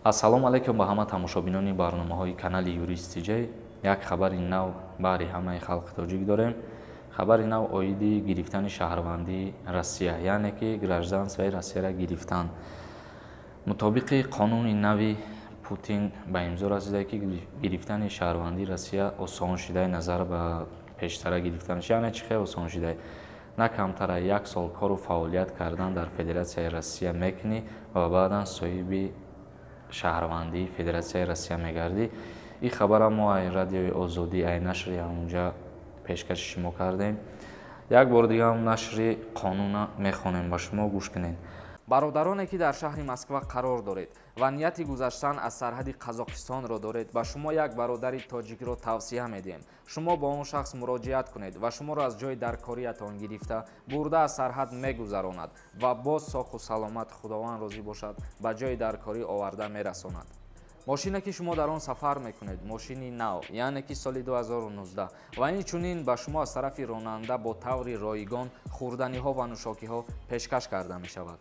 ассалому алайкум ба ҳама тамошобинони барномаҳои канали Юрист TJ. Як хабари нав баъри ҳамаи халқи тоҷик дорем. Хабари нав оиди гирифтани шаҳрвандии Россия, яъне ки гражданствои Россияро гирифтан. Мутобиқи қонуни нави Путин ба имзо расида ки гирифтани шаҳрвандии Россия осон шуда, назар ба пештара гирифтанаш, яъне чи хеле осон шуда. На камтар аз 1 сол кору фаъолият кардан дар Федератсияи Россия мекунӣ ва баъдан соҳиби шаҳрвандии Федератсияи Россия мегардӣ. ин хабара мо ай радиои Озодӣ, ай нашри ҳамунҷа пешкаши шумо кардем. Як бор дигар нашри қонуна мехонем, ба шумо гӯш кунед. бародароне ки дар шаҳри Москва қарор доред ва нияти гузаштан аз сарҳади Қазоқистонро доред, ба шумо як бародари тоҷикро тавсия медиҳем. Шумо ба он шахс муроҷиат кунед ва шуморо аз ҷои даркориятон гирифта бурда аз сарҳад мегузаронад ва боз соху саломат, худованд розӣ бошад, ба ҷои даркорӣ оварда мерасонад. мошине ки шумо дар он сафар мекунед мошини нав, яъне ки соли 2019 ва инчунин ба шумо аз тарафи ронанда бо таври ройгон хӯрданиҳо ва нӯшокиҳо пешкаш карда мешавад.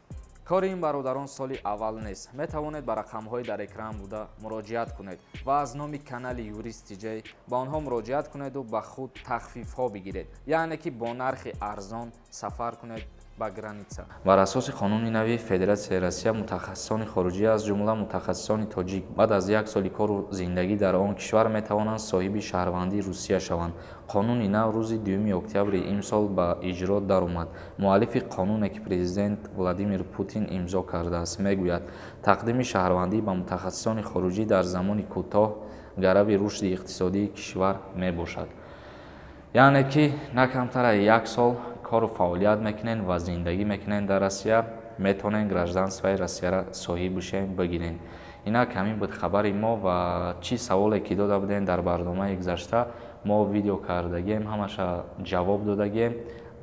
кори ин бародарон соли аввал нест. метавонед ба рақамҳои дар экран буда муроҷиат кунед ва аз номи канали Юрист TJ ба онҳо муроҷиат кунеду ба худ тахфифҳо бигиред, яъне ки бо нархи арзон сафар кунед ба граница. бар асоси қонуни нави Федератсияи Россия, мутахассисони хориҷӣ аз ҷумла мутахассисони тоҷик баъд аз 1 соли кору зиндагӣ дар он кишвар метавонанд соҳиби шаҳрвандии Русия шаванд. қонуни нав рӯзи 2 октябри имсол ба иҷро даромад. муаллифи қонуне ки президент Владимир Путин имзо кардааст мегӯяд, тақдими шаҳрвандӣ ба мутахассисони хориҷӣ дар замони кӯтоҳ гарави рушди иқтисодии кишвар мебошад. яъне ки на камтар аз 1 сол кору фаъолият мекунен ва зиндагӣ мекунен дар Россия, метавонен гражданствои Россияро соҳиб бишен, бигирен. инак ҳамин буд хабари мо ва чӣ саволе ки дода будем дар барномаи гузашта мо видео кардагем, ҳамаша ҷавоб додагем.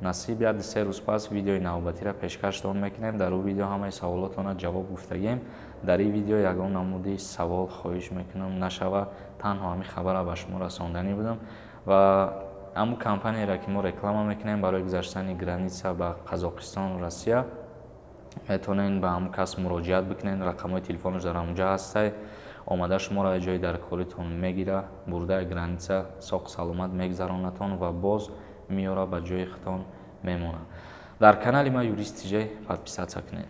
насиб як 3 рӯз пас видеои навбатиро пешкаштон мекунем. дар ӯ видео ҳамаи саволотонро ҷавоб гуфтагем. дар ин видео ягон намуди савол хоҳиш мекунам нашава, танҳо ҳамин хабарро ба шумо расонданӣ будам ва ҳамун компанияро ки мо реклама мекунем барои гузаштани граница ба Қазоқистон, Россия, метавонен ба ҳамун кас муроҷиат бикунен. рақамҳои телефонаш дар ҳамунҷа ҳастай. омада шуморо аз ҷои даркоритон мегира, бурда граница соқ саломат мегзаронатон ва боз меёра ба ҷои худтон мемонад. дар канали ма Юрист TJ подписатсия кунед.